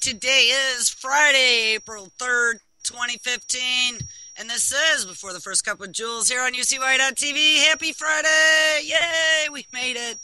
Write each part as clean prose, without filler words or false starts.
Today is Friday, April 3rd, 2015, and this is Before the First Cup with Jules here on UCY.tv. Happy Friday! Yay! We made it.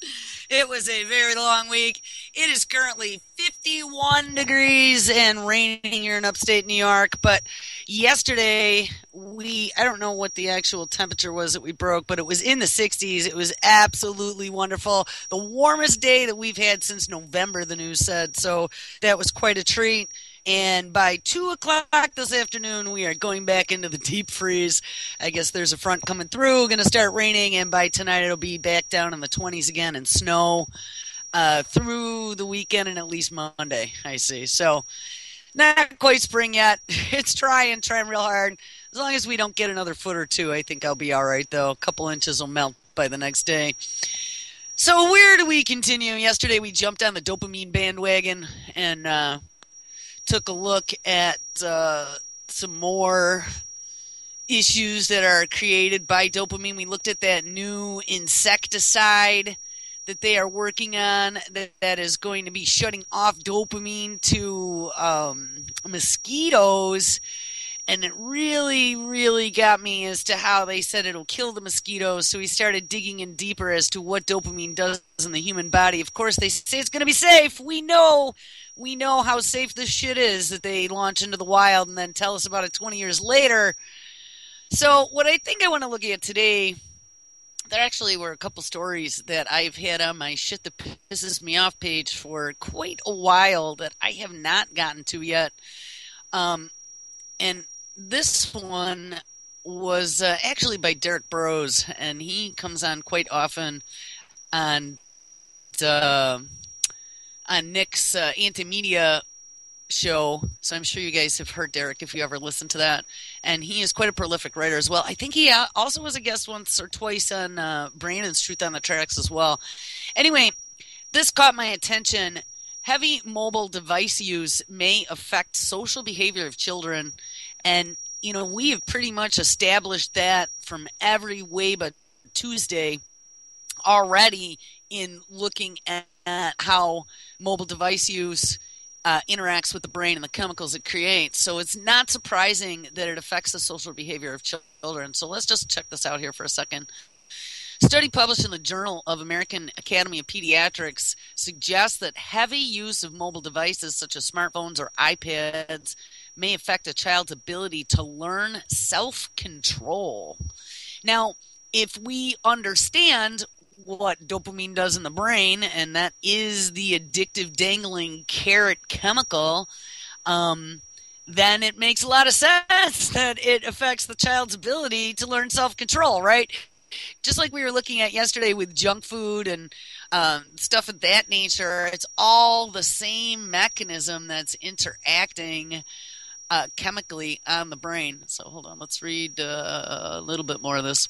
It was a very long week. It is currently 51 degrees and raining here in upstate New York, but yesterday I don't know what the actual temperature was that we broke, but it was in the 60s. It was absolutely wonderful. The warmest day that we've had since November, the news said, so that was quite a treat. And by 2 o'clock this afternoon, we are going back into the deep freeze. I guess there's a front coming through, going to start raining, and by tonight it'll be back down in the 20s again and snow through the weekend and at least Monday, I see. So not quite spring yet. It's trying real hard. As long as we don't get another foot or two, I think I'll be all right, though. A couple inches will melt by the next day. So where do we continue? Yesterday we jumped on the dopamine bandwagon and took a look at some more issues that are created by dopamine. We looked at that new insecticide that they are working on that is going to be shutting off dopamine to mosquitoes. And it really, really got me as to how they said it'll kill the mosquitoes. So we started digging in deeper as to what dopamine does in the human body. Of course, they say it's going to be safe. We know how safe this shit is that they launch into the wild and then tell us about it 20 years later. So what I think I want to look at today, there actually were a couple stories that I've had on my shit that pisses me off page for quite a while that I have not gotten to yet. And this one was actually by Derek Burrows, and he comes on quite often on Nick's Anti-Media show. So I'm sure you guys have heard Derek if you ever listen to that. And he is quite a prolific writer as well. I think he also was a guest once or twice on Brandon's Truth on the Tracks as well. Anyway, this caught my attention. Heavy mobile device use may affect social behavior of children. And, you know, we have pretty much established that from every way but Tuesday already in looking at how mobile device use interacts with the brain and the chemicals it creates. So it's not surprising that it affects the social behavior of children. So let's just check this out here for a second. Study published in the Journal of American Academy of Pediatrics suggests that heavy use of mobile devices such as smartphones or iPads may affect a child's ability to learn self-control. Now, if we understand what dopamine does in the brain, and that is the addictive dangling carrot chemical, then it makes a lot of sense that it affects the child's ability to learn self-control, right? Just like we were looking at yesterday with junk food and stuff of that nature, it's all the same mechanism that's interacting chemically on the brain. So hold on, let's read a little bit more of this.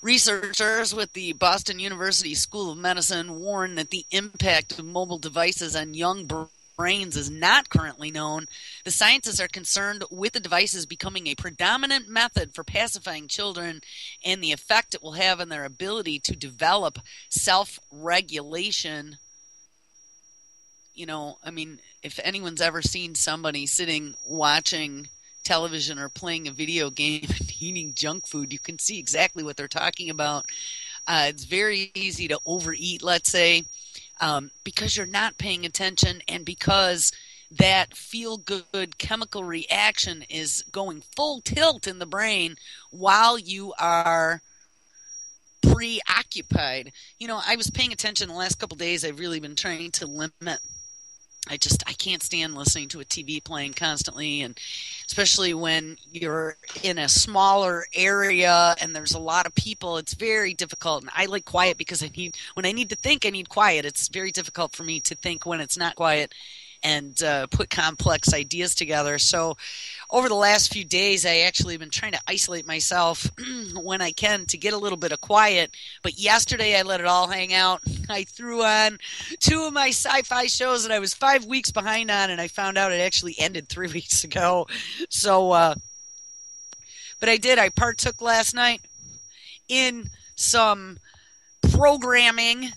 Researchers with the Boston University School of Medicine warn that the impact of mobile devices on young brains is not currently known. The scientists are concerned with the devices becoming a predominant method for pacifying children and the effect it will have on their ability to develop self-regulation. You know, I mean, if anyone's ever seen somebody sitting watching television or playing a video game and eating junk food, you can see exactly what they're talking about. It's very easy to overeat, let's say, because you're not paying attention and because that feel-good chemical reaction is going full tilt in the brain while you are preoccupied. You know, I was paying attention the last couple of days. I've really been trying to limit. I can't stand listening to a TV playing constantly, and especially when you're in a smaller area and there's a lot of people, it's very difficult. And I like quiet because when I need to think, I need quiet. It's very difficult for me to think when it's not quiet and put complex ideas together. So over the last few days, I actually have been trying to isolate myself when I can to get a little bit of quiet. But yesterday, I let it all hang out. I threw on 2 of my sci-fi shows that I was 5 weeks behind on, and I found out it actually ended 3 weeks ago. So, but I did. I partook last night in some programming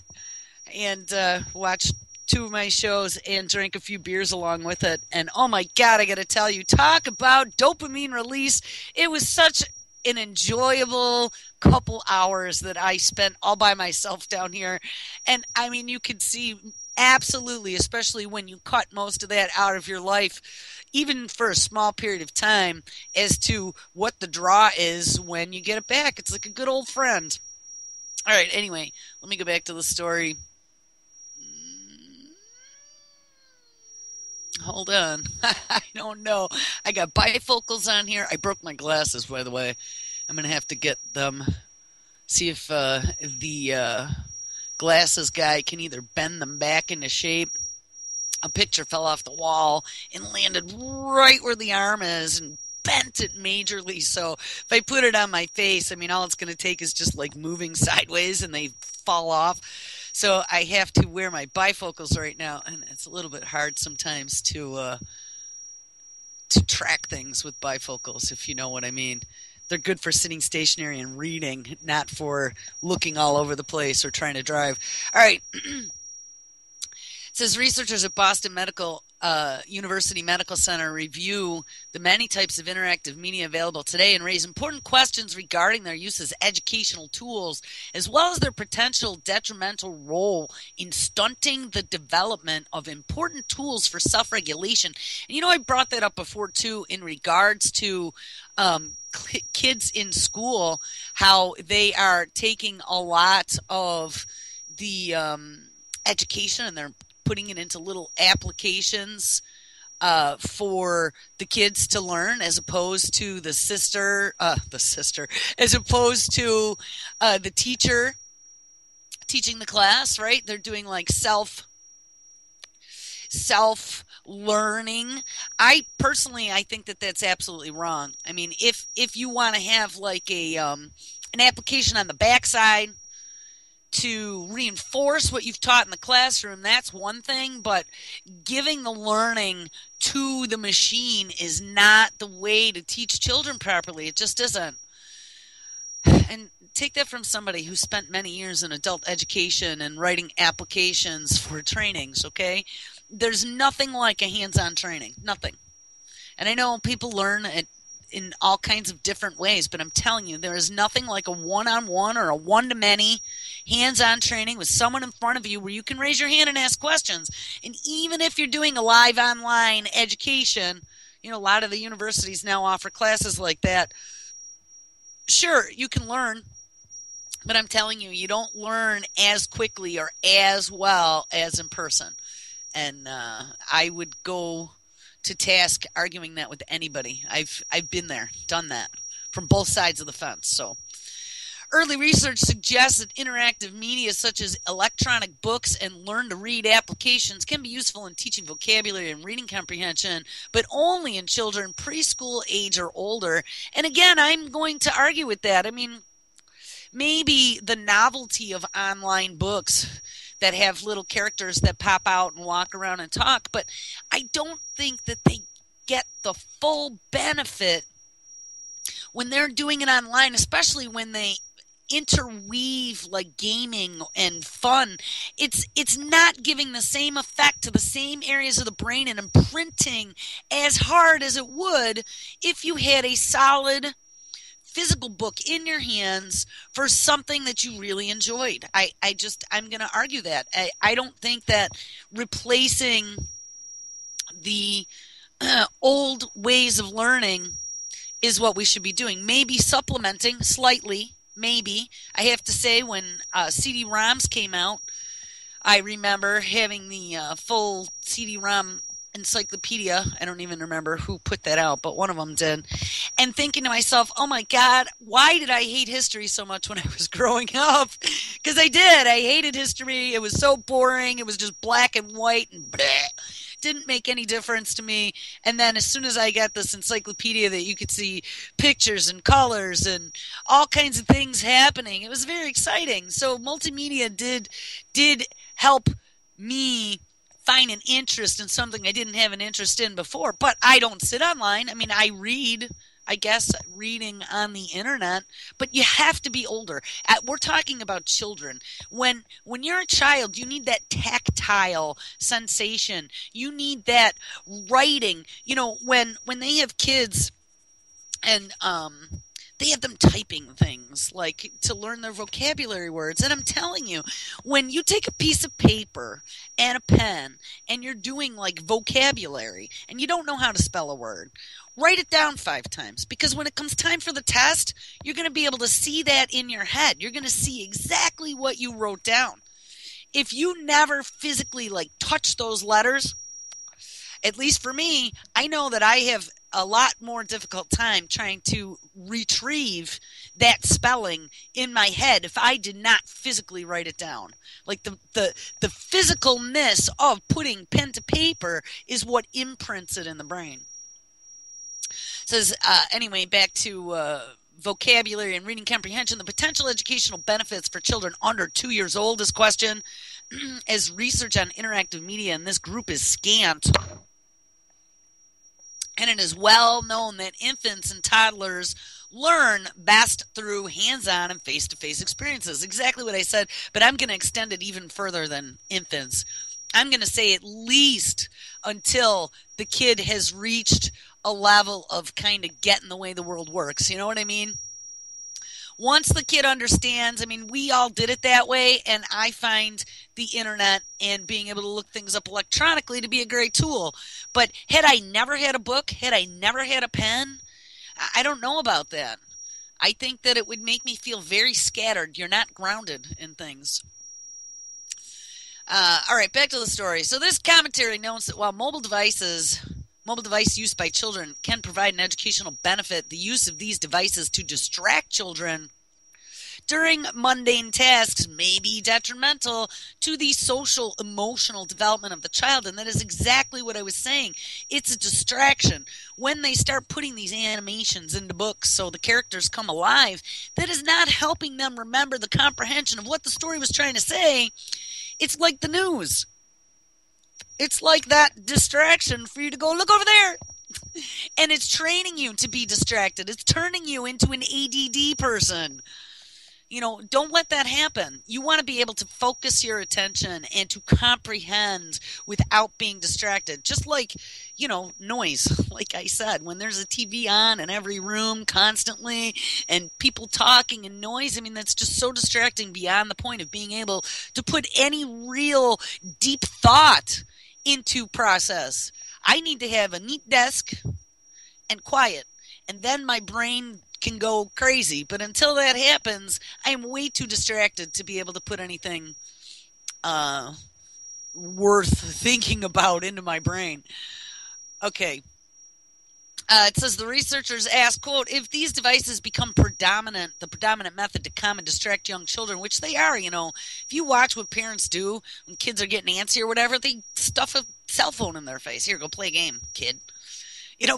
and watched two of my shows and drank a few beers along with it. And oh my God, I got to tell you, talk about dopamine release. It was such an enjoyable couple hours that I spent all by myself down here. And I mean, you could see absolutely, especially when you cut most of that out of your life, even for a small period of time, as to what the draw is when you get it back. It's like a good old friend. All right, anyway, let me go back to the story. Hold on. I don't know. I got bifocals on here. I broke my glasses, by the way. I'm going to have to get them. See if the glasses guy can either bend them back into shape. A picture fell off the wall and landed right where the arm is and bent it majorly. So if I put it on my face, I mean, all it's going to take is just like moving sideways and they fall off. So I have to wear my bifocals right now, and it's a little bit hard sometimes to track things with bifocals, if you know what I mean. They're good for sitting stationary and reading, not for looking all over the place or trying to drive. All right. It says researchers at Boston University Medical Center review the many types of interactive media available today and raise important questions regarding their use as educational tools, as well as their potential detrimental role in stunting the development of important tools for self-regulation. And you know, I brought that up before too in regards to kids in school, how they are taking a lot of the education and they're putting it into little applications for the kids to learn, as opposed to as opposed to the teacher teaching the class, right? They're doing like self-learning. I think that that's absolutely wrong. I mean, if you want to have like an application on the backside to reinforce what you've taught in the classroom, that's one thing, but giving the learning to the machine is not the way to teach children properly. It just isn't. And take that from somebody who spent many years in adult education and writing applications for trainings, okay? There's nothing like a hands-on training, nothing. And I know people learn in all kinds of different ways, but I'm telling you, there is nothing like a one-on-one or a one-to-many hands-on training with someone in front of you where you can raise your hand and ask questions. And even if you're doing a live online education, you know, a lot of the universities now offer classes like that. Sure, you can learn, but I'm telling you, you don't learn as quickly or as well as in person. And I would go to task arguing that with anybody. I've been there, done that from both sides of the fence. So early research suggests that interactive media such as electronic books and learn-to-read applications can be useful in teaching vocabulary and reading comprehension, but only in children preschool age or older. And again, I'm going to argue with that. I mean, maybe the novelty of online books that have little characters that pop out and walk around and talk, but I don't think that they get the full benefit when they're doing it online, especially when they interweave like gaming and fun. It's not giving the same effect to the same areas of the brain and imprinting as hard as it would if you had a solid physical book in your hands for something that you really enjoyed. I'm going to argue that. I don't think that replacing the old ways of learning is what we should be doing. Maybe supplementing slightly, maybe. I have to say, when CD-ROMs came out, I remember having the full CD-ROM encyclopedia. I don't even remember who put that out, but one of them did. And thinking to myself, oh my God, why did I hate history so much when I was growing up? Because I did. I hated history. It was so boring. It was just black and white and bleh. Didn't make any difference to me. And then as soon as I got this encyclopedia that you could see pictures and colors and all kinds of things happening, it was very exciting. So multimedia did help me find an interest in something I didn't have an interest in before. But I don't sit online. I mean, I read I guess, reading on the internet, but you have to be older. We're talking about children. When you're a child, you need that tactile sensation. You need that writing. When they have kids and they have them typing things like to learn their vocabulary words. And I'm telling you, when you take a piece of paper and a pen and you're doing like vocabulary and you don't know how to spell a word, write it down 5 times, because when it comes time for the test, you're going to be able to see that in your head. You're going to see exactly what you wrote down. If you never physically like touch those letters, at least for me, I know that I have a lot more difficult time trying to retrieve that spelling in my head if I did not physically write it down. Like the physicalness of putting pen to paper is what imprints it in the brain. Says, anyway, back to vocabulary and reading comprehension, the potential educational benefits for children under 2 years old is questioned as research on interactive media in this group is scant. And it is well known that infants and toddlers learn best through hands-on and face-to-face experiences. Exactly what I said, but I'm going to extend it even further than infants. I'm going to say at least until the kid has reached a level of kind of getting the way the world works. You know what I mean? Once the kid understands, I mean, we all did it that way, and I find the internet and being able to look things up electronically to be a great tool. But had I never had a book, had I never had a pen, I don't know about that. I think that it would make me feel very scattered. You're not grounded in things. All right, back to the story. So this commentary notes that while mobile device use by children can provide an educational benefit, the use of these devices to distract children during mundane tasks may be detrimental to the social emotional development of the child. And that is exactly what I was saying. It's a distraction. When they start putting these animations into books so the characters come alive, that is not helping them remember the comprehension of what the story was trying to say. It's like the news. It's like that distraction for you to go, look over there. And it's training you to be distracted. It's turning you into an ADD person. Don't let that happen. You want to be able to focus your attention and to comprehend without being distracted. Just like, noise. Like I said, when there's a TV on in every room constantly and people talking and noise, I mean, that's just so distracting beyond the point of being able to put any real deep thought into process. I need to have a neat desk and quiet, and then my brain can go crazy. But until that happens, I am way too distracted to be able to put anything worth thinking about into my brain. Okay. It says the researchers asked, quote, if these devices become the predominant method to calm and distract young children, which they are, if you watch what parents do when kids are getting antsy or whatever, they stuff a cell phone in their face. Here, go play a game, kid.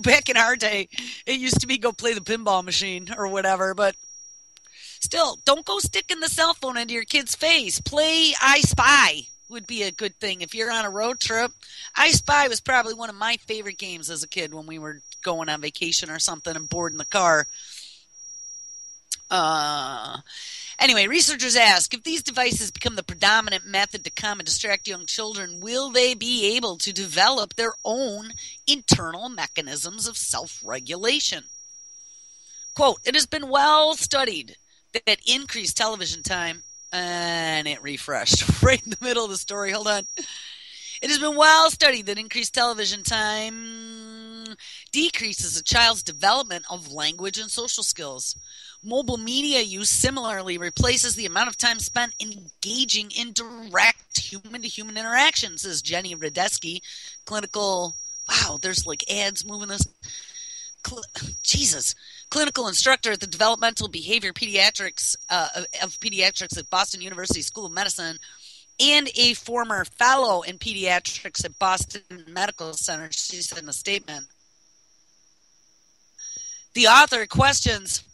Back in our day, it used to be go play the pinball machine or whatever, but still, don't go sticking the cell phone into your kid's face. Play I Spy would be a good thing if you're on a road trip. I Spy was probably one of my favorite games as a kid when we were going on vacation or something and bored in the car. Anyway, researchers ask, if these devices become the predominant method to calm and distract young children, will they be able to develop their own internal mechanisms of self-regulation? Quote, it has been well studied that increased television time, and it refreshed right in the middle of the story. Hold on. It has been well studied that increased television time decreases a child's development of language and social skills. Mobile media use similarly replaces the amount of time spent engaging in direct human-to-human interactions, says Jenny Radesky, clinical, wow, there's like ads moving this, clinical instructor at the Developmental Behavior Pediatrics of Pediatrics at Boston University School of Medicine, and a former fellow in pediatrics at Boston Medical Center, she said in a statement. The author questions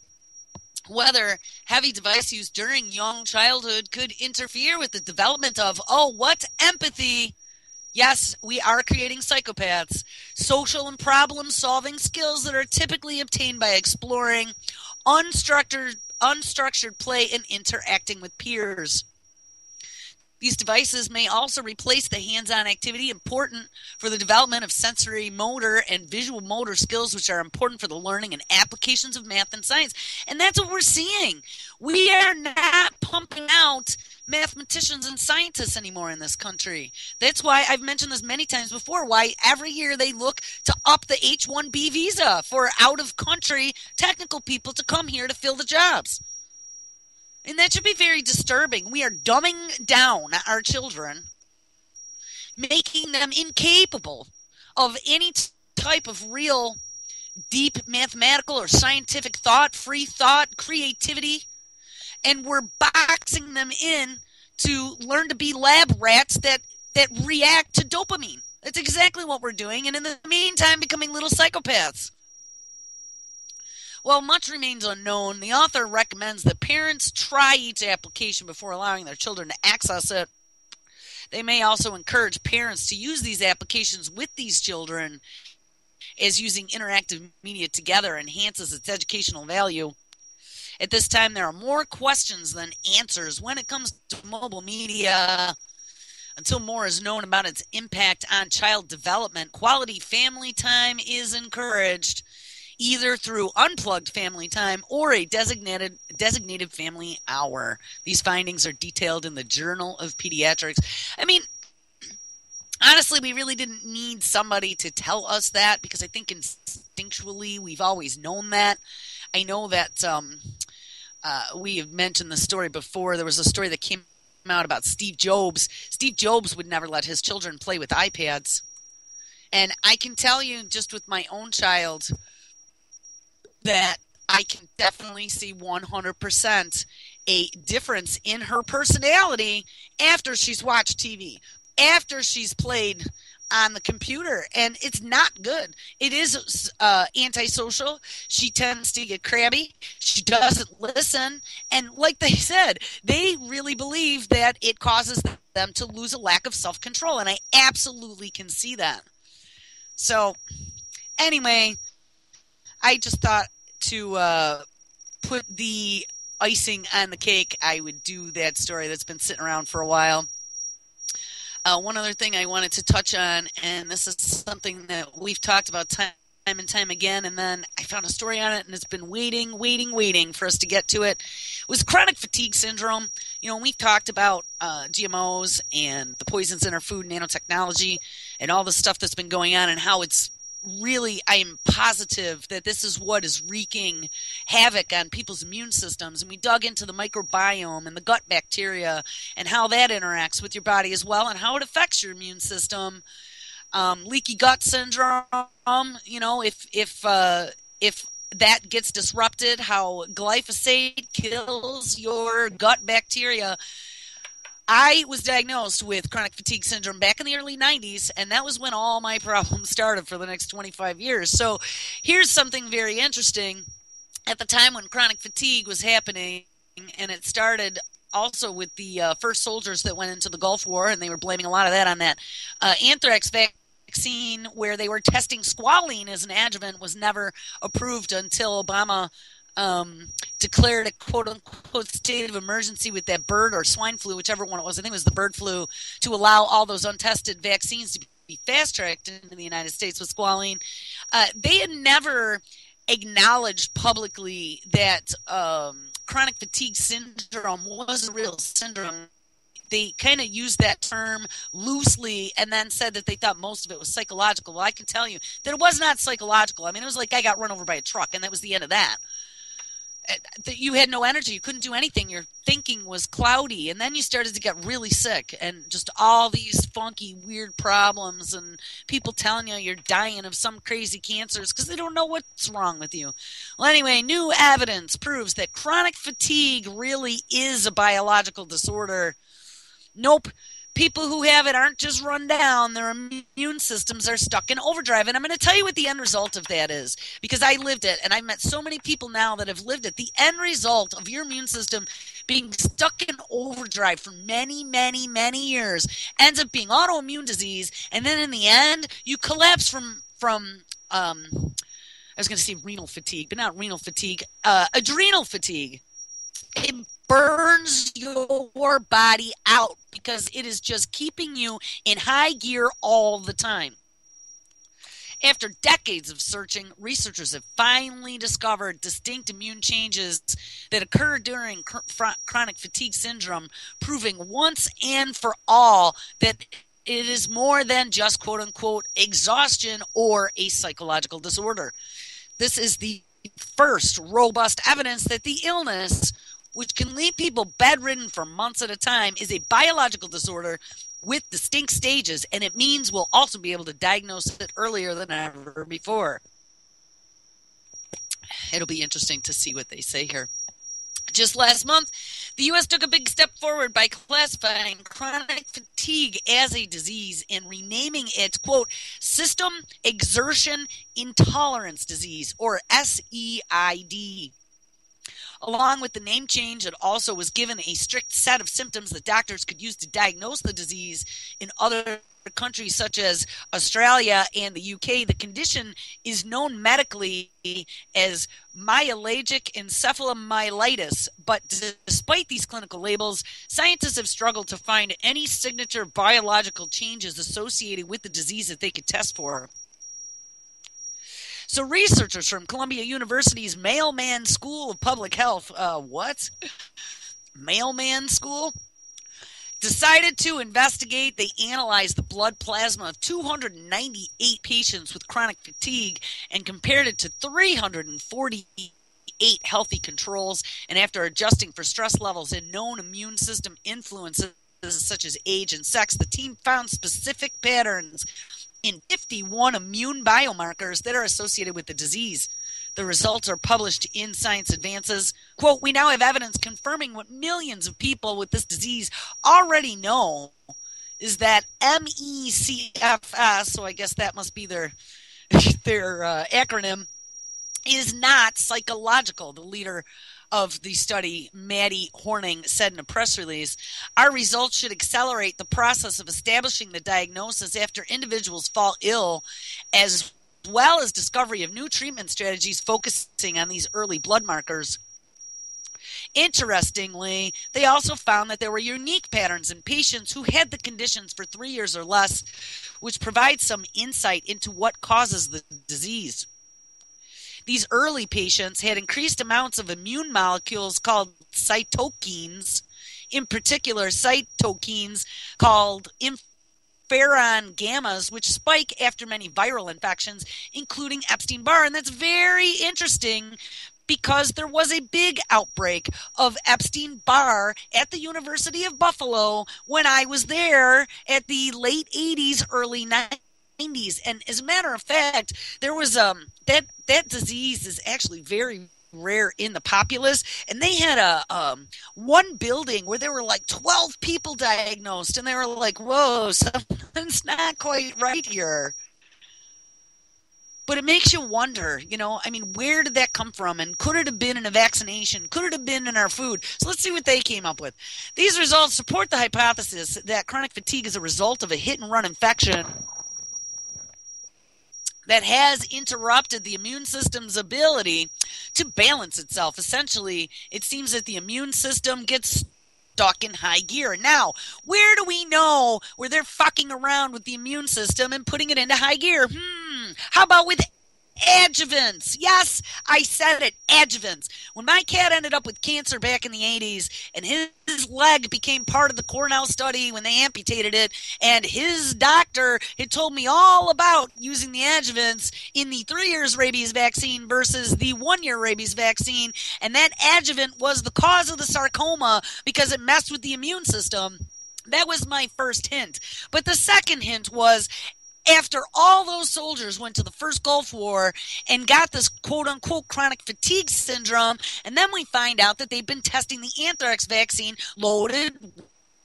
whether heavy device use during young childhood could interfere with the development of, what's empathy? Yes, we are creating psychopaths. Social and problem solving skills that are typically obtained by exploring unstructured play and interacting with peers. These devices may also replace the hands-on activity important for the development of sensory motor and visual motor skills, which are important for the learning and applications of math and science. And that's what we're seeing. We are not pumping out mathematicians and scientists anymore in this country. That's why I've mentioned this many times before, why every year they look to up the H-1B visa for out-of-country technical people to come here to fill the jobs. And that should be very disturbing. We are dumbing down our children, making them incapable of any type of real deep mathematical or scientific thought, free thought, creativity. And we're boxing them in to learn to be lab rats that react to dopamine. That's exactly what we're doing. And in the meantime, becoming little psychopaths. While much remains unknown, the author recommends that parents try each application before allowing their children to access it. They may also encourage parents to use these applications with these children, as using interactive media together enhances its educational value. At this time, there are more questions than answers when it comes to mobile media. Until more is known about its impact on child development, quality family time is encouraged, either through unplugged family time or a designated family hour. These findings are detailed in the Journal of Pediatrics. I mean, honestly, we really didn't need somebody to tell us that, because I think instinctually we've always known that. I know that we have mentioned the story before. There was a story that came out about Steve Jobs. Steve Jobs would never let his children play with iPads. And I can tell you, just with my own child, that I can definitely see 100% a difference in her personality after she's watched TV, after she's played on the computer, and it's not good. It is antisocial. She tends to get crabby. She doesn't listen. And like they said, they really believe that it causes them to lose a lack of self-control, and I absolutely can see that. So anyway, I just thought to put the icing on the cake, I would do that story that's been sitting around for a while. One other thing I wanted to touch on, and this is something that we've talked about time and time again, and then I found a story on it, and it's been waiting for us to get to it, was chronic fatigue syndrome. You know, we've talked about GMOs and the poisons in our food, nanotechnology, and all the stuff that's been going on, and how it's really, I am positive that this is what is wreaking havoc on people's immune systems. And we dug into the microbiome and the gut bacteria and how that interacts with your body as well, and how it affects your immune system. Leaky gut syndrome, you know, if that gets disrupted, how glyphosate kills your gut bacteria. I was diagnosed with chronic fatigue syndrome back in the early 90s, and that was when all my problems started for the next 25 years. So here's something very interesting. At the time when chronic fatigue was happening, and it started also with the first soldiers that went into the Gulf War, and they were blaming a lot of that on that anthrax vaccine, where they were testing squalene as an adjuvant, was never approved until Obama declared a quote-unquote state of emergency with that bird or swine flu, whichever one it was. I think it was the bird flu, to allow all those untested vaccines to be fast-tracked into the United States with squalene. They had never acknowledged publicly that chronic fatigue syndrome was a real syndrome. They kind of used that term loosely and then said that they thought most of it was psychological. Well, I can tell you that it was not psychological. I mean, it was like I got run over by a truck, and that was the end of that. You had no energy. You couldn't do anything. Your thinking was cloudy. And then you started to get really sick, and just all these funky, weird problems, and people telling you you're dying of some crazy cancers because they don't know what's wrong with you. Well, anyway, new evidence proves that chronic fatigue really is a biological disorder. Nope. people who have it aren't just run down. Their immune systems are stuck in overdrive. And I'm going to tell you what the end result of that is, because I lived it, and I've met so many people now that have lived it. The end result of your immune system being stuck in overdrive for many, many, many years ends up being autoimmune disease. And then in the end, you collapse from I was going to say renal fatigue, but not renal fatigue, adrenal fatigue. It burns your body out because it is just keeping you in high gear all the time. After decades of searching, researchers have finally discovered distinct immune changes that occur during chronic fatigue syndrome, proving once and for all that it is more than just quote-unquote exhaustion or a psychological disorder. This is the first robust evidence that the illness, which can leave people bedridden for months at a time, is a biological disorder with distinct stages, and it means we'll also be able to diagnose it earlier than ever before. It'll be interesting to see what they say here. Just last month, the U.S. took a big step forward by classifying chronic fatigue as a disease and renaming it, quote, System Exertion Intolerance Disease, or SEID. Along with the name change, it also was given a strict set of symptoms that doctors could use to diagnose the disease. In other countries such as Australia and the UK, the condition is known medically as myalgic encephalomyelitis. But despite these clinical labels, scientists have struggled to find any signature biological changes associated with the disease that they could test for. So researchers from Columbia University's Mailman School of Public Health, Mailman School, decided to investigate. They analyzed the blood plasma of 298 patients with chronic fatigue and compared it to 348 healthy controls. And after adjusting for stress levels and known immune system influences such as age and sex, the team found specific patterns in 51 immune biomarkers that are associated with the disease. The results are published in Science Advances. Quote, we now have evidence confirming what millions of people with this disease already know, is that MECFS, so I guess that must be their acronym, is not psychological. The leader of the study, Maddie Horning, said in a press release, our results should accelerate the process of establishing the diagnosis after individuals fall ill, as well as discovery of new treatment strategies focusing on these early blood markers. Interestingly, they also found that there were unique patterns in patients who had the conditions for 3 years or less, which provides some insight into what causes the disease. These early patients had increased amounts of immune molecules called cytokines, in particular cytokines called interferon gammas, which spike after many viral infections, including Epstein-Barr. And that's very interesting because there was a big outbreak of Epstein-Barr at the University of Buffalo when I was there at the late 80s, early 90s. And as a matter of fact, there was that disease is actually very rare in the populace, and they had a one building where there were like 12 people diagnosed, and they were like, whoa, something's not quite right here. But it makes you wonder, where did that come from? And could it have been in a vaccination? Could it have been in our food? So let's see what they came up with. These results support the hypothesis that chronic fatigue is a result of a hit-and-run infection that has interrupted the immune system's ability to balance itself. Essentially, it seems that the immune system gets stuck in high gear. Now, where do we know where they're fucking around with the immune system and putting it into high gear? How about with adjuvants? Yes, I said it, adjuvants. When my cat ended up with cancer back in the 80s and his leg became part of the Cornell study when they amputated it, and his doctor had told me all about using the adjuvants in the 3 years rabies vaccine versus the 1 year rabies vaccine, and that adjuvant was the cause of the sarcoma because it messed with the immune system. That was my first hint. But the second hint was, after all those soldiers went to the first Gulf War and got this quote-unquote chronic fatigue syndrome, and then we find out that they've been testing the anthrax vaccine loaded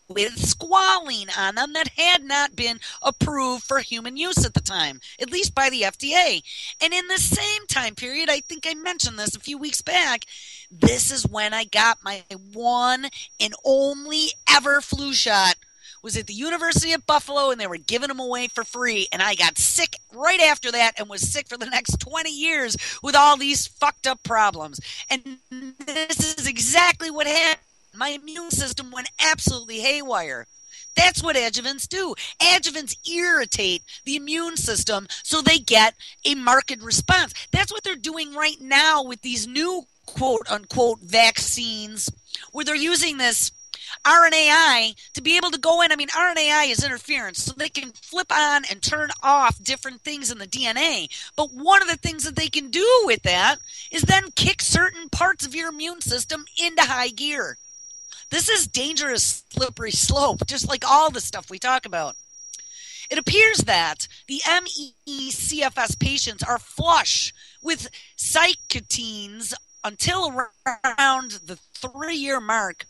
with squalene on them that had not been approved for human use at the time, at least by the FDA. And in the same time period, I think I mentioned this a few weeks back, this is when I got my one and only ever flu shot. Was at the University of Buffalo, and they were giving them away for free, and I got sick right after that and was sick for the next 20 years with all these fucked up problems. And this is exactly what happened. My immune system went absolutely haywire. That's what adjuvants do. Adjuvants irritate the immune system so they get a marked response. That's what they're doing right now with these new quote unquote vaccines, where they're using this RNAi to be able to go in. I mean, RNAi is interference, so they can flip on and turn off different things in the DNA. But one of the things that they can do with that is then kick certain parts of your immune system into high gear. This is dangerous, slippery slope, just like all the stuff we talk about. It appears that the ME/CFS patients are flush with cytokines until around the 3-year mark,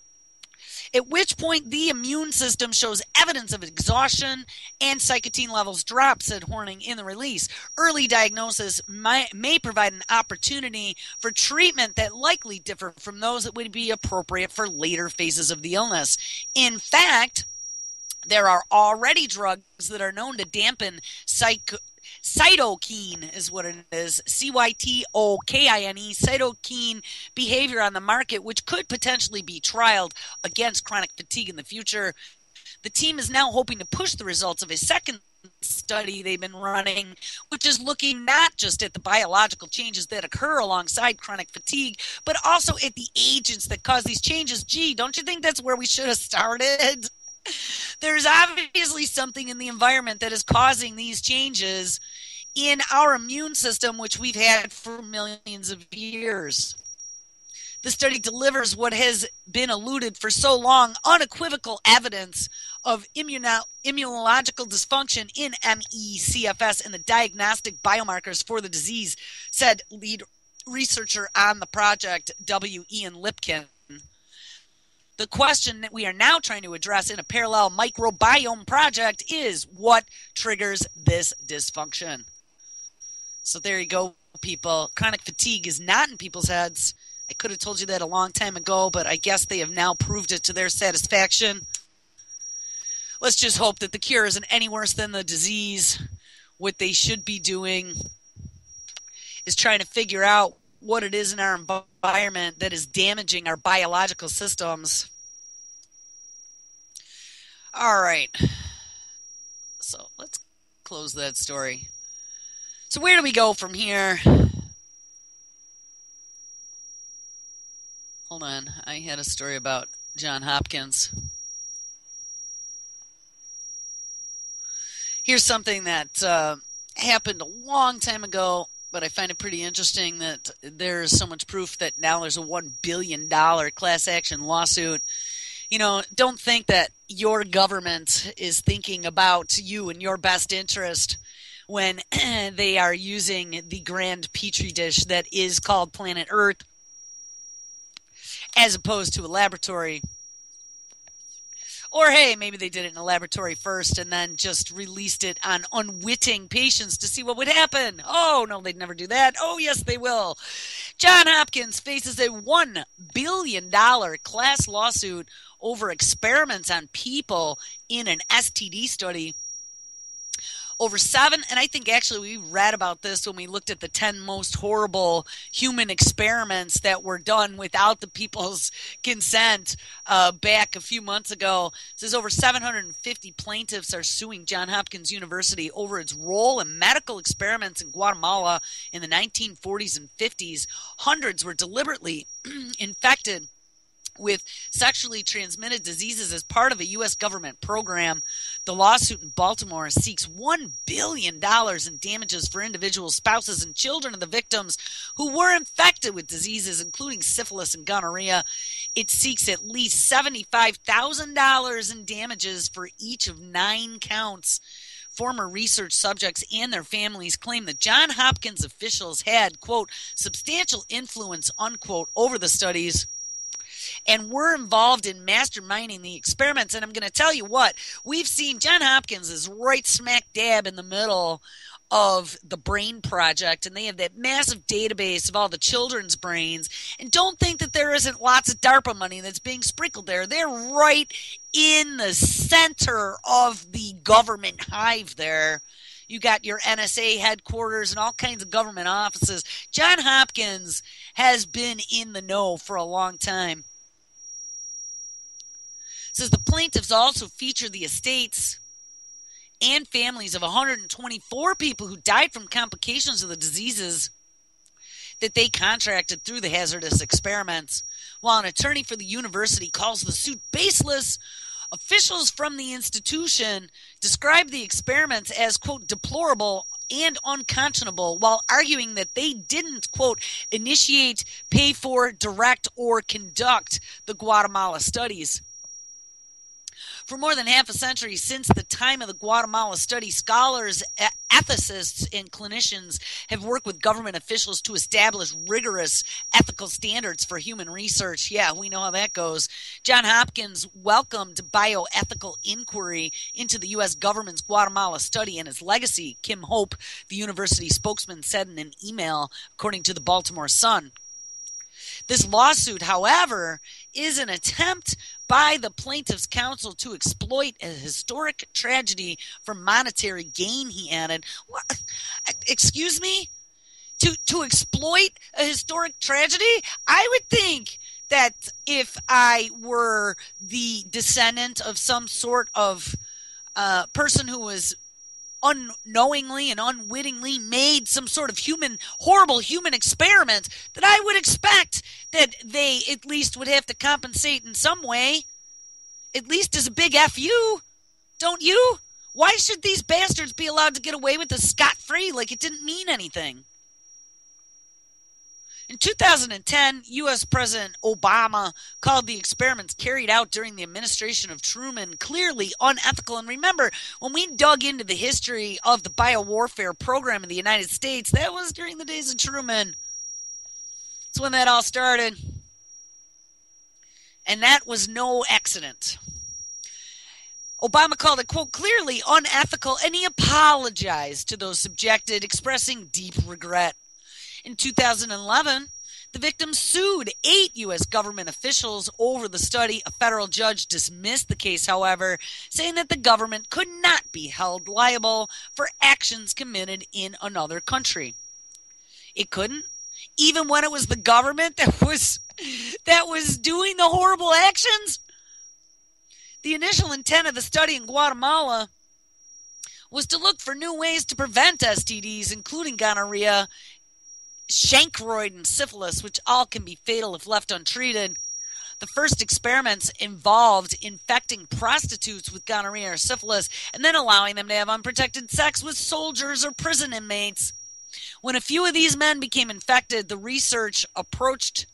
at which point the immune system shows evidence of exhaustion and cytokine levels drop, said Horning in the release. Early diagnosis may provide an opportunity for treatment that likely differ from those that would be appropriate for later phases of the illness. In fact, there are already drugs that are known to dampen cytokine is what it is, cytokine, cytokine behavior on the market, which could potentially be trialed against chronic fatigue in the future. The team is now hoping to push the results of a second study they've been running, which is looking not just at the biological changes that occur alongside chronic fatigue, but also at the agents that cause these changes. Gee, don't you think that's where we should have started? There's obviously something in the environment that is causing these changes in our immune system, which we've had for millions of years. The study delivers what has been eluded for so long, unequivocal evidence of immunological dysfunction in ME/CFS and the diagnostic biomarkers for the disease, said lead researcher on the project, W. Ian Lipkin. The question that we are now trying to address in a parallel microbiome project is what triggers this dysfunction. So there you go, people. Chronic fatigue is not in people's heads. I could have told you that a long time ago, but I guess they have now proved it to their satisfaction. Let's just hope that the cure isn't any worse than the disease. What they should be doing is trying to figure out what it is in our environment that is damaging our biological systems. All right. So let's close that story. So where do we go from here? Hold on. I had a story about Johns Hopkins. Here's something that happened a long time ago, but I find it pretty interesting that there's so much proof that now there's a $1 billion class action lawsuit. You know, don't think that your government is thinking about you and your best interest when they are using the grand petri dish that is called planet Earth as opposed to a laboratory. Or, hey, maybe they did it in a laboratory first and then just released it on unwitting patients to see what would happen. Oh, no, they'd never do that. Oh, yes, they will. Johns Hopkins faces a $1 billion class lawsuit over experiments on people in an STD study. Over 7, and I think actually we read about this when we looked at the 10 most horrible human experiments that were done without the people's consent back a few months ago. It says over 750 plaintiffs are suing Johns Hopkins University over its role in medical experiments in Guatemala in the 1940s and 50s. Hundreds were deliberately infected with sexually transmitted diseases as part of a U.S. government program. The lawsuit in Baltimore seeks $1 billion in damages for individuals, spouses, and children of the victims who were infected with diseases, including syphilis and gonorrhea. It seeks at least $75,000 in damages for each of 9 counts. Former research subjects and their families claim that Johns Hopkins officials had, quote, substantial influence, unquote, over the studies. and we're involved in masterminding the experiments. And I'm going to tell you what, we've seen John Hopkins is right smack dab in the middle of the Brain Project, and they have that massive database of all the children's brains. And don't think that there isn't lots of DARPA money that's being sprinkled there. They're right in the center of the government hive there. You got your NSA headquarters and all kinds of government offices. John Hopkins has been in the know for a long time. It says the plaintiffs also feature the estates and families of 124 people who died from complications of the diseases that they contracted through the hazardous experiments. While an attorney for the university calls the suit baseless, officials from the institution describe the experiments as, quote, deplorable and unconscionable, while arguing that they didn't, quote, initiate, pay for, direct, or conduct the Guatemala studies. For more than half a century since the time of the Guatemala study, scholars, ethicists, and clinicians have worked with government officials to establish rigorous ethical standards for human research. Yeah, we know how that goes. John Hopkins welcomed bioethical inquiry into the U.S. government's Guatemala study and its legacy, Kim Hope, the university spokesman, said in an email, according to the Baltimore Sun. This lawsuit, however, is an attempt by the plaintiff's counsel to exploit a historic tragedy for monetary gain, he added. What? Excuse me? To exploit a historic tragedy? I would think that if I were the descendant of some sort of person who was unknowingly and unwittingly made some sort of horrible human experiment, that I would expect that they at least would have to compensate in some way, at least as a big FU, don't you? Why should these bastards be allowed to get away with this scot-free like it didn't mean anything? In 2010, U.S. President Obama called the experiments carried out during the administration of Truman clearly unethical. And remember, when we dug into the history of the biowarfare program in the United States, that was during the days of Truman. That's when that all started. And that was no accident. Obama called it, quote, clearly unethical, and he apologized to those subjected, expressing deep regret. In 2011, the victims sued 8 U.S. government officials over the study. A federal judge dismissed the case, however, saying that the government could not be held liable for actions committed in another country. It couldn't, even when it was the government that was doing the horrible actions. The initial intent of the study in Guatemala was to look for new ways to prevent STDs, including gonorrhea, chancroid, and syphilis, which all can be fatal if left untreated. The first experiments involved infecting prostitutes with gonorrhea or syphilis and then allowing them to have unprotected sex with soldiers or prison inmates. When a few of these men became infected, the research approach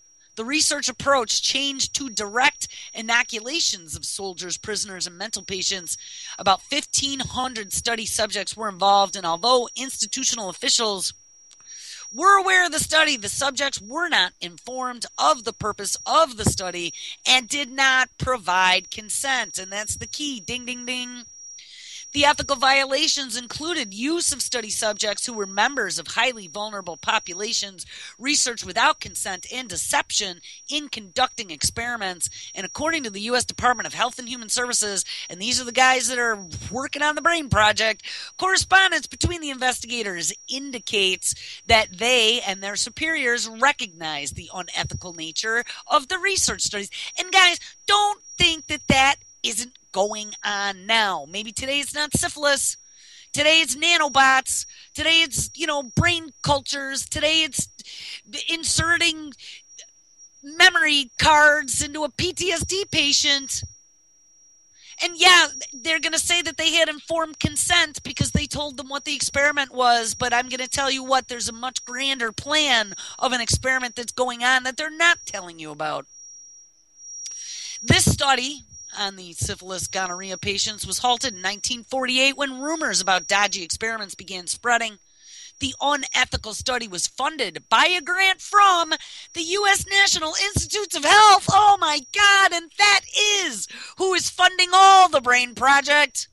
changed to direct inoculations of soldiers, prisoners, and mental patients. About 1,500 study subjects were involved, and although institutional officials were aware of the study, the subjects were not informed of the purpose of the study and did not provide consent. And that's the key. Ding, ding, ding. The ethical violations included use of study subjects who were members of highly vulnerable populations, research without consent, and deception in conducting experiments. And according to the U.S. Department of Health and Human Services, and these are the guys that are working on the Brain Project, correspondence between the investigators indicates that they and their superiors recognize the unethical nature of the research studies. And guys, don't think that that isn't going on now. Maybe today it's not syphilis. Today it's nanobots. Today it's, brain cultures. Today it's inserting memory cards into a PTSD patient. And yeah, they're going to say that they had informed consent because they told them what the experiment was. But I'm going to tell you what, there's a much grander plan of an experiment that's going on that they're not telling you about. This study on the syphilis gonorrhea patients was halted in 1948 when rumors about dodgy experiments began spreading. The unethical study was funded by a grant from the U.S. National Institutes of Health. Oh my God, and that is who is funding all the Brain Project.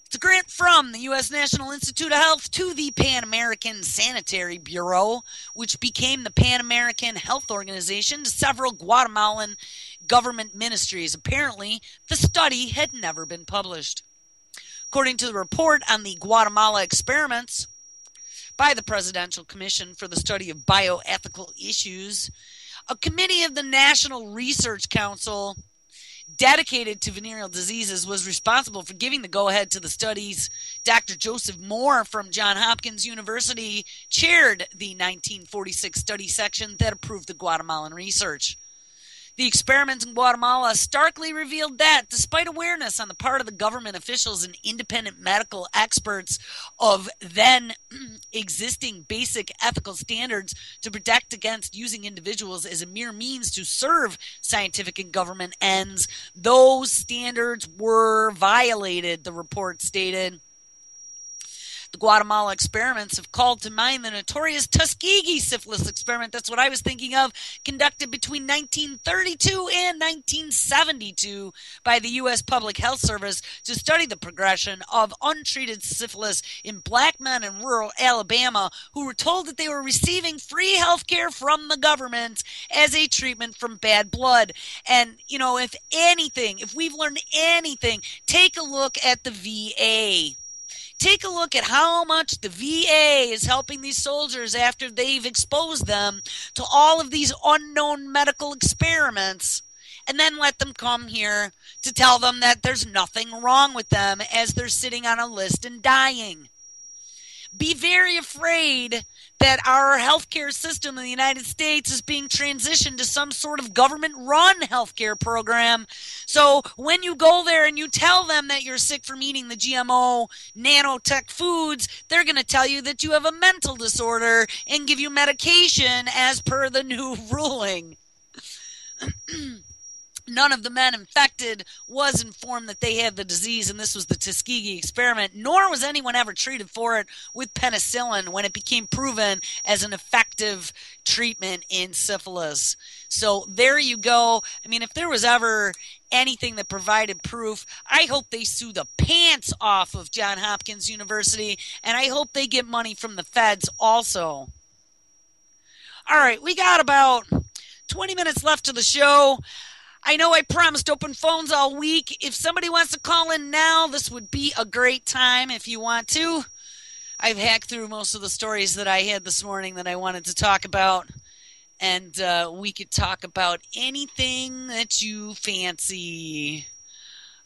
It's a grant from the U.S. National Institute of Health to the Pan American Sanitary Bureau, which became the Pan American Health Organization, to several Guatemalan government ministries. Apparently, the study had never been published. According to the report on the Guatemala experiments by the Presidential Commission for the Study of Bioethical Issues, a committee of the National Research Council dedicated to venereal diseases was responsible for giving the go-ahead to the studies. Dr. Joseph Moore from Johns Hopkins University chaired the 1946 study section that approved the Guatemalan research. The experiments in Guatemala starkly revealed that, despite awareness on the part of the government officials and independent medical experts of then existing basic ethical standards to protect against using individuals as a mere means to serve scientific and government ends, those standards were violated, the report stated. The Guatemala experiments have called to mind the notorious Tuskegee syphilis experiment, that's what I was thinking of, conducted between 1932 and 1972 by the U.S. Public Health Service to study the progression of untreated syphilis in black men in rural Alabama who were told that they were receiving free health care from the government as a treatment from bad blood. And, you know, if anything, if we've learned anything, take a look at the VA. Take a look at how much the VA is helping these soldiers after they've exposed them to all of these unknown medical experiments, and then let them come here to tell them that there's nothing wrong with them as they're sitting on a list and dying. Be very afraid that our healthcare system in the United States is being transitioned to some sort of government-run healthcare program. So when you go there and you tell them that you're sick from eating the GMO nanotech foods, they're going to tell you that you have a mental disorder and give you medication as per the new ruling. None of the men infected was informed that they had the disease, and this was the Tuskegee experiment, nor was anyone ever treated for it with penicillin when it became proven as an effective treatment in syphilis. So there you go. I mean, if there was ever anything that provided proof, I hope they sue the pants off of Johns Hopkins University, and I hope they get money from the feds also. All right, we got about 20 minutes left to the show. I know I promised open phones all week. If somebody wants to call in now, this would be a great time if you want to. I've hacked through most of the stories that I had this morning that I wanted to talk about, and we could talk about anything that you fancy.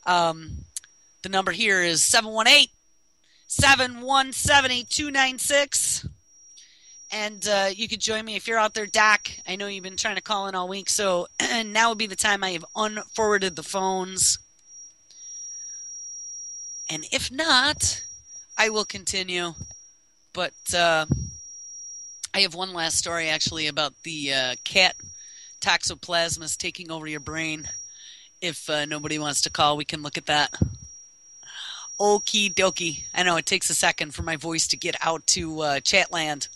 The number here is 718-717-8296. And you could join me if you're out there, Doc. I know you've been trying to call in all week, so now would be the time I have unforwarded the phones. And if not, I will continue. But I have one last story, actually, about the cat toxoplasmas taking over your brain. If nobody wants to call, we can look at that. Okie dokie. I know it takes a second for my voice to get out to Chatland.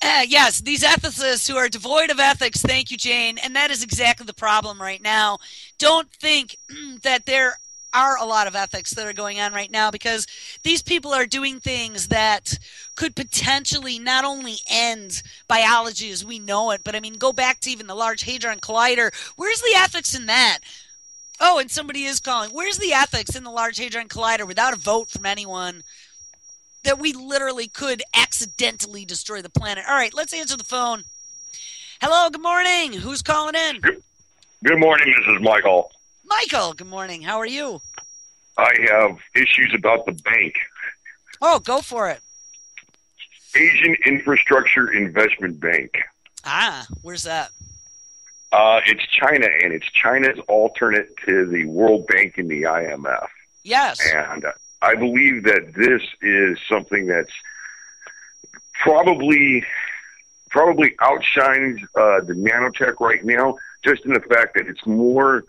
Yes, these ethicists who are devoid of ethics, thank you, Jane, and that is exactly the problem right now. Don't think that there are a lot of ethics that are going on right now, because these people are doing things that could potentially not only end biology as we know it, but I mean, go back to even the Large Hadron Collider. Where's the ethics in that? Oh, and somebody is calling. Where's the ethics in the Large Hadron Collider without a vote from anyone? That we literally could accidentally destroy the planet. All right, let's answer the phone. Hello, good morning. Who's calling in? Good morning, this is Michael. Michael, good morning. How are you? I have issues about the bank. Oh, go for it. Asian Infrastructure Investment Bank. Ah, where's that? It's China, and it's China's alternate to the World Bank and the IMF. Yes. And I believe that this is something that's probably outshines the nanotech right now, just in the fact that it's more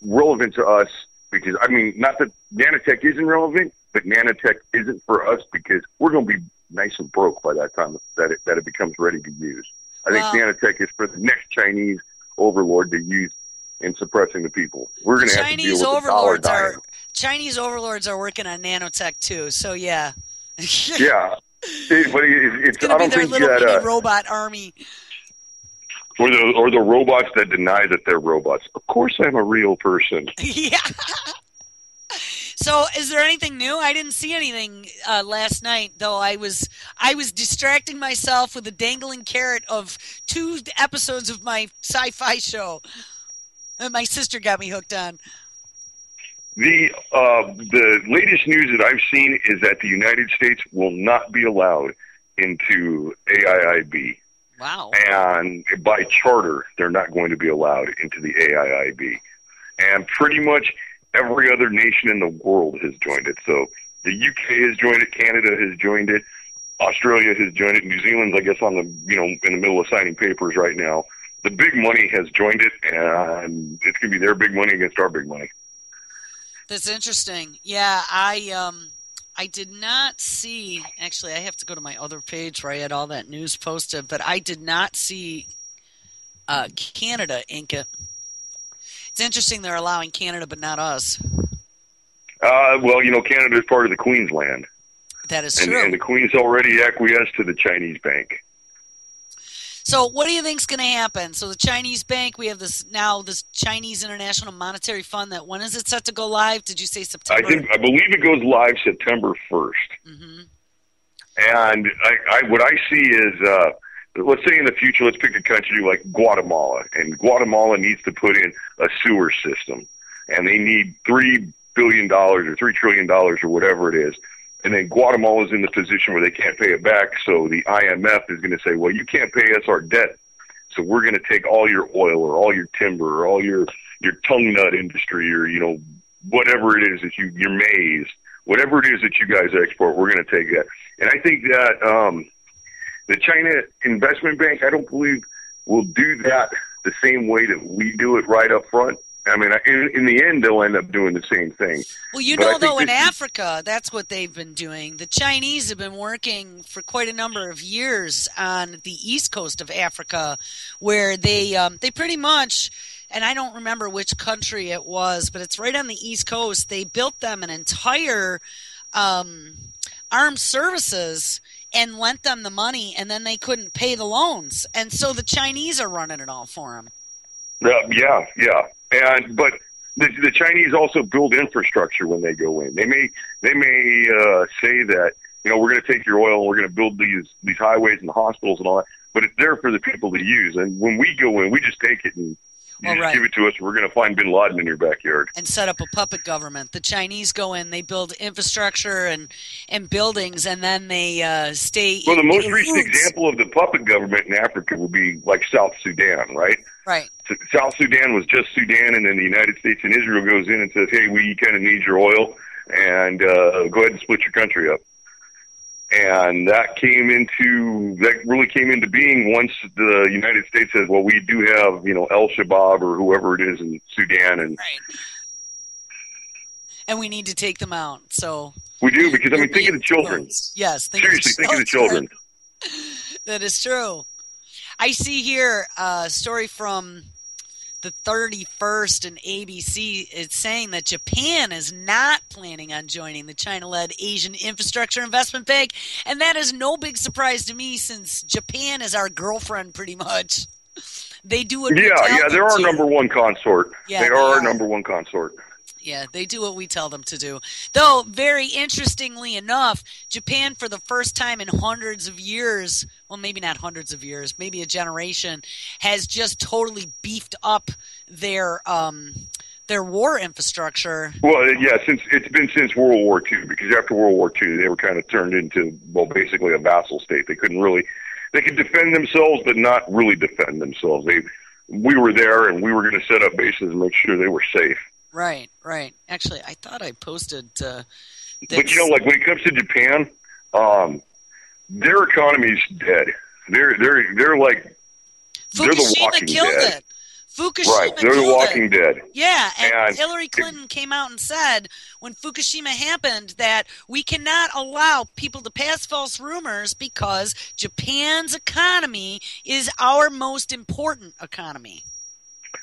relevant to us, because, I mean, not that nanotech isn't relevant, but nanotech isn't for us because we're going to be nice and broke by that time that it becomes ready to use. I think nanotech is for the next Chinese overlord to use in suppressing the people. We're going to have to deal with the dollar dying. Chinese overlords are working on nanotech too. So yeah. Yeah. But it's going to be their little mini robot army. Or the robots that deny that they're robots. Of course I'm a real person. Yeah. So is there anything new? I didn't see anything last night, though. I was distracting myself with a dangling carrot of 2 episodes of my sci-fi show that my sister got me hooked on. The latest news that I've seen is that the United States will not be allowed into AIIB. Wow. And by charter, they're not going to be allowed into the AIIB. And pretty much every other nation in the world has joined it. So the UK has joined it, Canada has joined it, Australia has joined it, New Zealand's, I guess, in the middle of signing papers right now. The big money has joined it, and it's going to be their big money against our big money. That's interesting. Yeah, I did not see, actually, I have to go to my other page where I had all that news posted, but I did not see Canada ink it. It's interesting they're allowing Canada, but not us. Well, Canada is part of the Queensland. That is true. And the Queen's already acquiesced to the Chinese bank. So what do you think is going to happen? So the Chinese bank, we have this Chinese International Monetary Fund. That when is it set to go live? Did you say September? I believe it goes live September 1st. Mm-hmm. And what I see is, let's say in the future, let's pick a country like Guatemala, and Guatemala needs to put in a sewer system, and they need $3 billion or $3 trillion or whatever it is. And then Guatemala's in the position where they can't pay it back, so the IMF is going to say, well, you can't pay us our debt, so we're going to take all your oil or all your timber or all your tongue nut industry or, whatever it is that your maize, whatever it is that you guys export, we're going to take that. And I think that the China Investment Bank, I don't believe, will do that the same way that we do it right up front. I mean, in the end, they'll end up doing the same thing. Well, though, in Africa, that's what they've been doing. The Chinese have been working for quite a number of years on the east coast of Africa, where they pretty much, and I don't remember which country it was, but it's right on the east coast. They built them an entire armed services and lent them the money, and then they couldn't pay the loans. And so the Chinese are running it all for them. Yeah. But the Chinese also build infrastructure when they go in. They may say that we're going to take your oil and we're going to build these highways and hospitals and all that, but it's there for the people to use. And when we go in, we just take it and give it to us. We're going to find Bin Laden in your backyard and set up a puppet government. The Chinese go in, they build infrastructure and buildings, and then they stay. Well, the most recent example of the puppet government in Africa would be like South Sudan, right? Right. South Sudan was just Sudan, and then the United States and Israel goes in and says, hey, we kind of need your oil, and go ahead and split your country up. And that really came into being once the United States says, well, we do have, El Shabaab or whoever it is in Sudan. And right. And we need to take them out. So we do, because, think of the children. Yes. Seriously, think of the children. That is true. I see here a story from the 31st in ABC. It's saying that Japan is not planning on joining the China-led Asian Infrastructure Investment Bank, and that is no big surprise to me since Japan is our girlfriend pretty much. They do what we tell them they're our number one consort. Yeah, they are our number one consort. Yeah, they do what we tell them to do. Though, very interestingly enough, Japan, for the first time in hundreds of years, well, maybe not hundreds of years, maybe a generation, has just totally beefed up their war infrastructure. Well, yeah, since World War II, because after World War II, they were kind of turned into, basically a vassal state. They could defend themselves, but not really defend themselves. We were there, and we were going to set up bases and make sure they were safe. Right. Actually, I thought I posted. But when it comes to Japan, their economy's dead. They're like Fukushima they're the Walking killed Dead. it. Right. Fukushima They're the killed Walking it. Dead. Yeah, and And Hillary Clinton came out and said when Fukushima happened that we cannot allow people to pass false rumors because Japan's economy is our most important economy.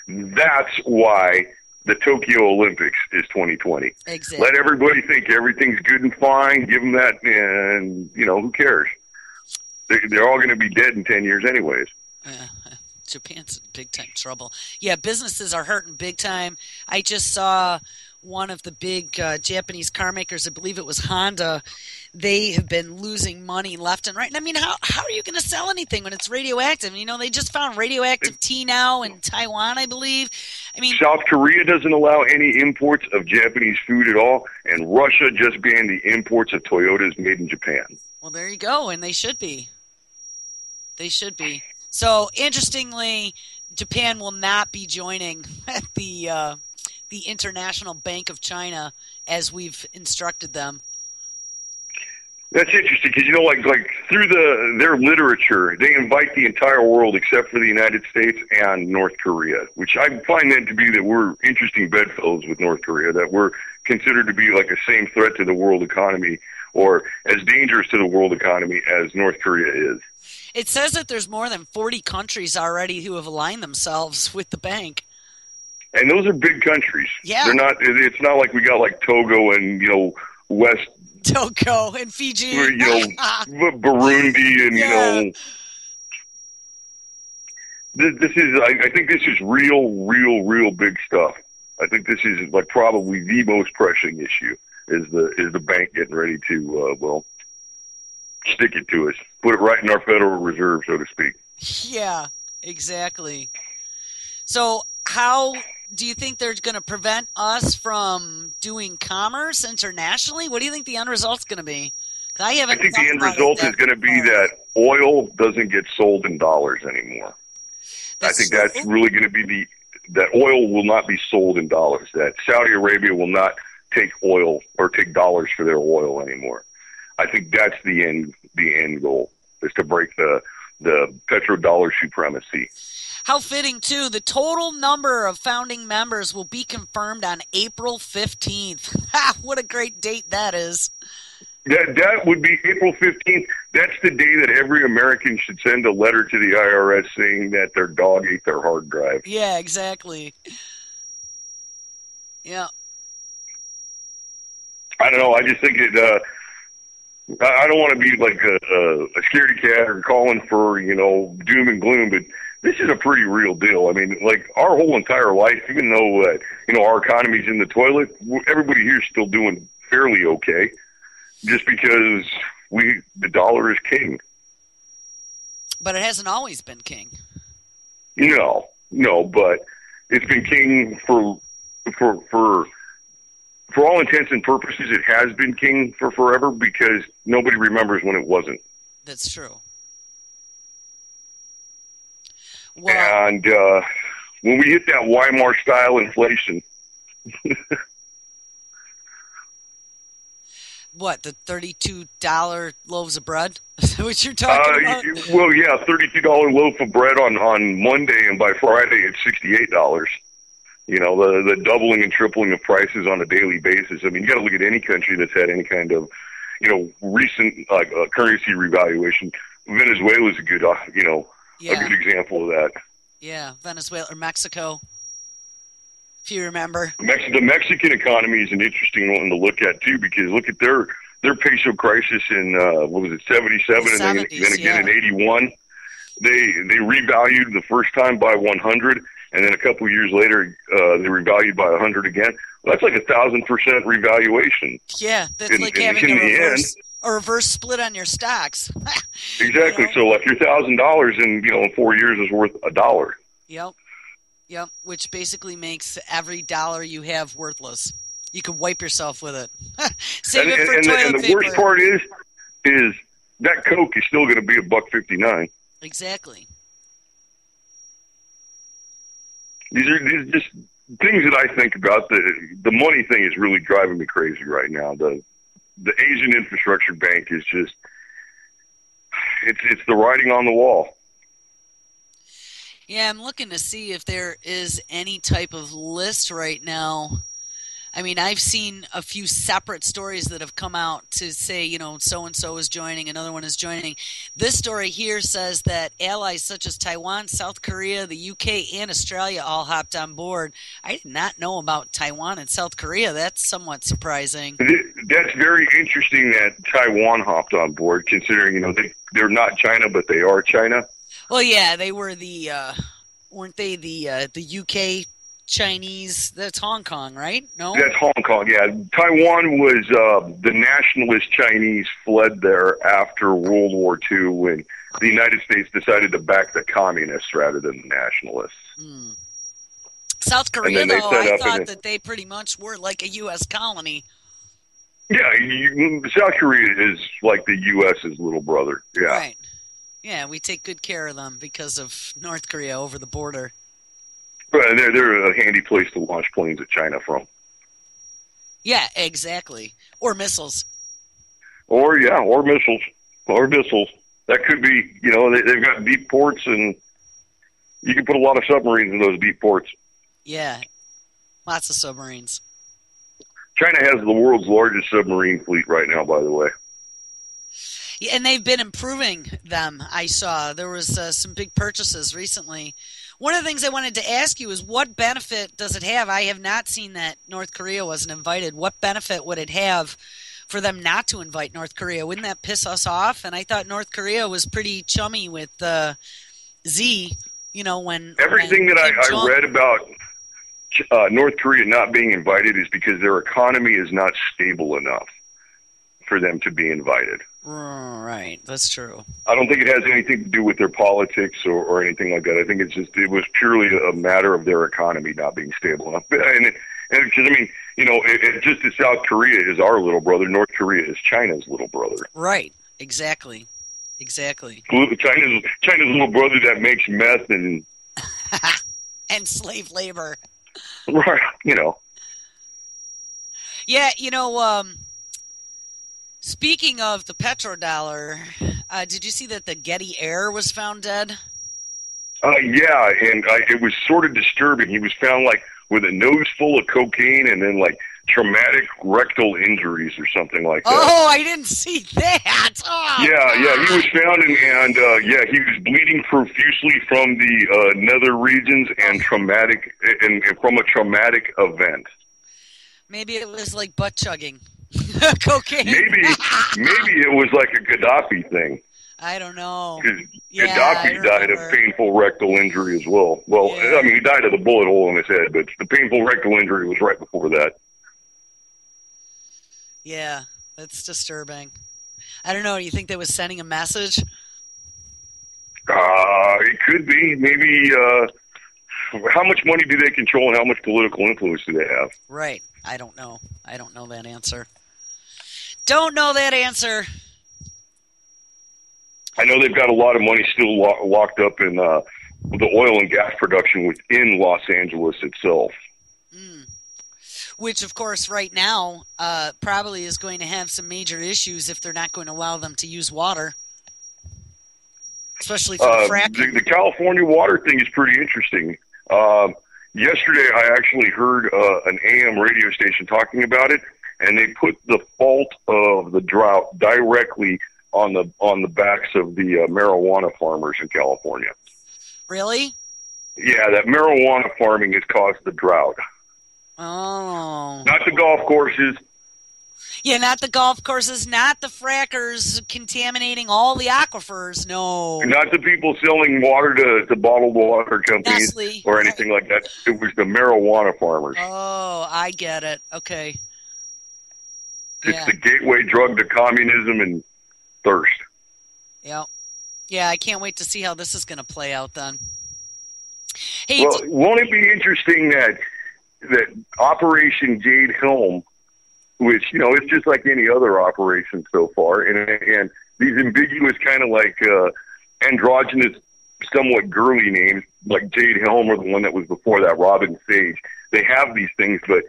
that's why the Tokyo Olympics is 2020. Exactly. Let everybody think everything's good and fine. Give them that, and who cares? They're all going to be dead in 10 years, anyways. Japan's in big time trouble. Yeah, businesses are hurting big time. I just saw one of the big Japanese car makers, I believe it was Honda. They have been losing money left and right. And I mean, how are you going to sell anything when it's radioactive? They just found radioactive tea now in Taiwan, I believe. I mean, South Korea doesn't allow any imports of Japanese food at all, and Russia just banned the imports of Toyotas made in Japan. Well, there you go, and they should be. They should be. So, interestingly, Japan will not be joining the International Bank of China as we've instructed them. That's interesting because like through their literature, they invite the entire world except for the United States and North Korea, which I find that to be that we're interesting bedfellows with North Korea, that we're considered to be like a same threat to the world economy or as dangerous to the world economy as North Korea is. It says that there's more than 40 countries already who have aligned themselves with the bank. And those are big countries. Yeah. It's not like we got like Togo and, West Togo and Fiji. Burundi and, this is, I think this is real big stuff. I think this is like probably the most pressing issue is the bank getting ready to, stick it to us, put it right in our Federal Reserve, so to speak. Yeah, exactly. So how do you think they're going to prevent us from doing commerce internationally? What do you think the end result's going to be? I think the end result is going to be that oil doesn't get sold in dollars anymore. I think that's really going to be that oil will not be sold in dollars, that Saudi Arabia will not take oil or take dollars for their oil anymore. I think that's the end goal, is to break the petrodollar supremacy. How fitting, too. The total number of founding members will be confirmed on April 15th. What a great date that is. That would be April 15th. That's the day that every American should send a letter to the IRS saying that their dog ate their hard drive. Yeah, exactly. Yeah. I don't know. I just think I don't want to be like a scaredy cat or calling for, doom and gloom, but this is a pretty real deal. I mean, like our whole entire life, even though, our economy's in the toilet, everybody here is still doing fairly okay just because the dollar is king. But it hasn't always been king. No, but it's been king for all intents and purposes. It has been king for forever because nobody remembers when it wasn't. That's true. Well, and when we hit that Weimar style inflation, what, the $32 loaves of bread? Is that what you're talking about? Well, yeah, $32 loaf of bread on Monday, and by Friday it's $68. The doubling and tripling of prices on a daily basis. I mean, you got to look at any country that's had any kind of, recent currency revaluation. Venezuela is a good, a good example of that. Yeah, Venezuela or Mexico, if you remember. The Mexican economy is an interesting one to look at too, because look at their peso crisis in 77, and then again in 81. They revalued the first time by 100. And then a couple of years later, they revalued by 100 again. Well, that's like 1,000% revaluation. Yeah, that's like having a reverse split on your stocks. Exactly. So like your $1,000 in 4 years is worth $1. Yep. Which basically makes every dollar you have worthless. You can wipe yourself with it. Save it for toilet paper. And the worst part is that Coke is still going to be $1.59. Exactly. These are just things that I think about. The money thing is really driving me crazy right now. The Asian Infrastructure Bank is just it's the writing on the wall. Yeah, I'm looking to see if there is any type of list right now. I mean, I've seen a few separate stories that have come out to say, so and so is joining, another one is joining. This story here says that allies such as Taiwan, South Korea, the UK, and Australia all hopped on board. I did not know about Taiwan and South Korea. That's somewhat surprising. That's very interesting that Taiwan hopped on board, considering they're not China, but they are China. Well, yeah, they were weren't they the UK Chinese? That's Hong Kong, right? No. That's Hong Kong. Yeah, Taiwan was the nationalist Chinese fled there after World War II when the United States decided to back the communists rather than the nationalists. Mm. South Korea, though, I thought that they pretty much were like a U.S. colony. Yeah, South Korea is like the U.S.'s little brother. Yeah. Right. Yeah, we take good care of them because of North Korea over the border. But they're a handy place to launch planes at China from. Yeah, exactly. Or missiles. Or missiles. Or missiles. That could be, they've got deep ports, and you can put a lot of submarines in those deep ports. Yeah, lots of submarines. China has the world's largest submarine fleet right now, by the way. Yeah, and they've been improving them. I saw there was some big purchases recently. One of the things I wanted to ask you is what benefit does it have? I have not seen that North Korea wasn't invited. What benefit would it have for them not to invite North Korea? Wouldn't that piss us off? And I thought North Korea was pretty chummy with Z, when... Everything that I read about North Korea not being invited is because their economy is not stable enough for them to be invited. Right, that's true. I don't think it has anything to do with their politics or anything like that. I think it was purely a matter of their economy not being stable enough. And because, just as South Korea is our little brother, North Korea is China's little brother. Right, exactly. China's little brother that makes meth and... and slave labor. Right, Yeah, speaking of the petrodollar, did you see that the Getty heir was found dead? Yeah, and it was sort of disturbing. He was found with a nose full of cocaine and then traumatic rectal injuries or something like that. Oh, I didn't see that. Oh, yeah, he was found and he was bleeding profusely from the nether regions and from a traumatic event. Maybe it was like butt chugging. Cocaine. Maybe it was like a Gaddafi thing. I don't know. Because Gaddafi died of painful rectal injury as well. Well, yeah. I mean, he died of the bullet hole in his head, but the painful rectal injury was right before that. Yeah, that's disturbing. I don't know. Do you think they was sending a message? It could be. Maybe. How much money do they control, and how much political influence do they have? Right. I don't know. I don't know that answer. Don't know that answer. I know they've got a lot of money still locked up in the oil and gas production within Los Angeles itself. Which, of course, right now probably is going to have some major issues if they're not going to allow them to use water, especially for the fracking. The California water thing is pretty interesting. Yesterday, I actually heard an AM radio station talking about it, and they put the fault of the drought directly on the backs of the marijuana farmers in California. Really? Yeah, that marijuana farming has caused the drought. Oh. Not the golf courses. Yeah, not the golf courses, not the frackers contaminating all the aquifers, no. Not the people selling water to bottled water companies Nestle, or anything like that. It was the marijuana farmers. Oh, I get it. Okay. It's the gateway drug to communism and thirst. Yeah. Yeah, I can't wait to see how this is going to play out then. Hey, well, won't it be interesting that Operation Jade Helm, which, it's just like any other operation so far, and these ambiguous kind of like androgynous, somewhat girly names, like Jade Helm or the one that was before that, Robin Sage, they have these things, but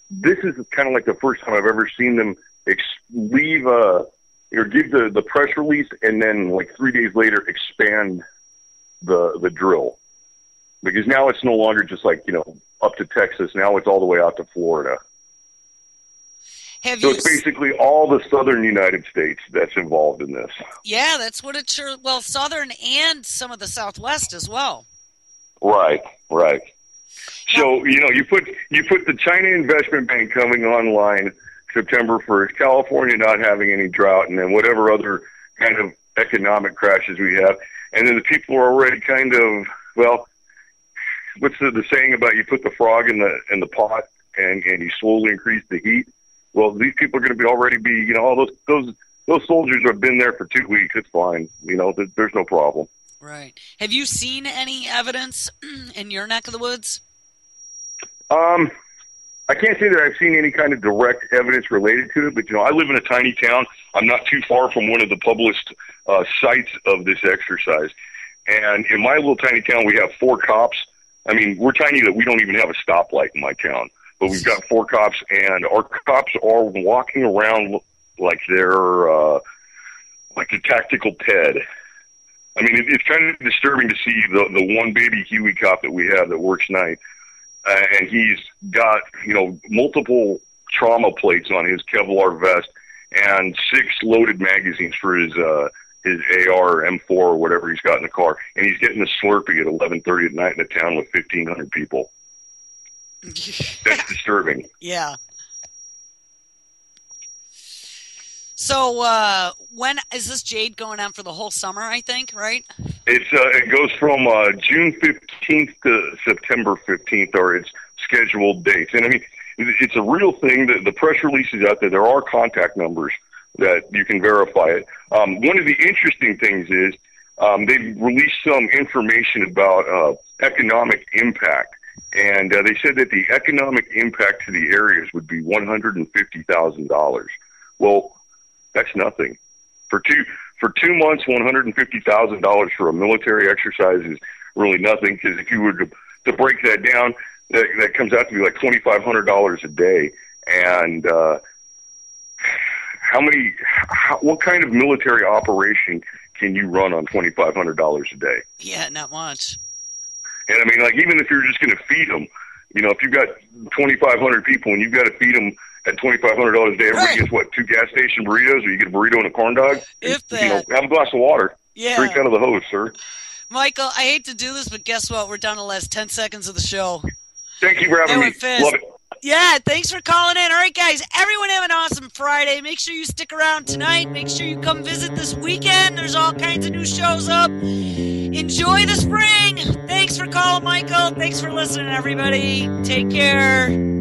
this is kind of like the first time I've ever seen them leave or give the press release and then like 3 days later expand the drill. because now it's no longer just like, up to Texas. Now it's all the way out to Florida. So it's basically all the southern United States that's involved in this. Yeah, that's what it sure. Well, southern and some of the Southwest as well. Right. So you put the China Investment Bank coming online September 1st, California not having any drought, and then whatever other kind of economic crashes we have, and then the people are already kind of, well, what's the saying about you put the frog in the pot and you slowly increase the heat? Well, these people are going to already be, all those soldiers have been there for 2 weeks. It's fine. There's no problem. Right. Have you seen any evidence in your neck of the woods? I can't say that I've seen any kind of direct evidence related to it, but, I live in a tiny town. I'm not too far from one of the published sites of this exercise. And in my little tiny town, we have 4 cops. I mean, we're tiny that we don't even have a stoplight in my town. But we've got 4 cops, and our cops are walking around like they're like a tactical Ted. I mean, it's kind of disturbing to see the one baby Huey cop that we have that works night, and he's got multiple trauma plates on his Kevlar vest and 6 loaded magazines for his AR or M4 or whatever he's got in the car, and he's getting a Slurpee at 11:30 at night in a town with 1,500 people. That's disturbing. Yeah. So when is this Jade going on for the whole summer, I think, right? It goes from June 15th to September 15th are its scheduled dates. And I mean, it's a real thing. The press release is out there. There are contact numbers that you can verify it. One of the interesting things is they've released some information about economic impact. And they said that the economic impact to the areas would be $150,000. Well, that's nothing. For 2 months, $150,000 for a military exercise is really nothing. Because if you were to break that down, that comes out to be like $2,500 a day. And what kind of military operation can you run on $2,500 a day? Yeah, not much. And I mean, like, even if you're just going to feed them, if you've got 2,500 people and you've got to feed them at $2,500 a day, everybody gets what, 2 gas station burritos, or you get a burrito and a corn dog? If that. Have a glass of water. Yeah. Drink out of the hose, sir. Michael, I hate to do this, but guess what? We're down to the last 10 seconds of the show. Thank you for having me. Love it. Yeah, thanks for calling in. All right, guys, everyone have an awesome Friday. Make sure you stick around tonight. Make sure you come visit this weekend. There's all kinds of new shows up. Enjoy the spring. Thanks for calling, Michael. Thanks for listening, everybody. Take care.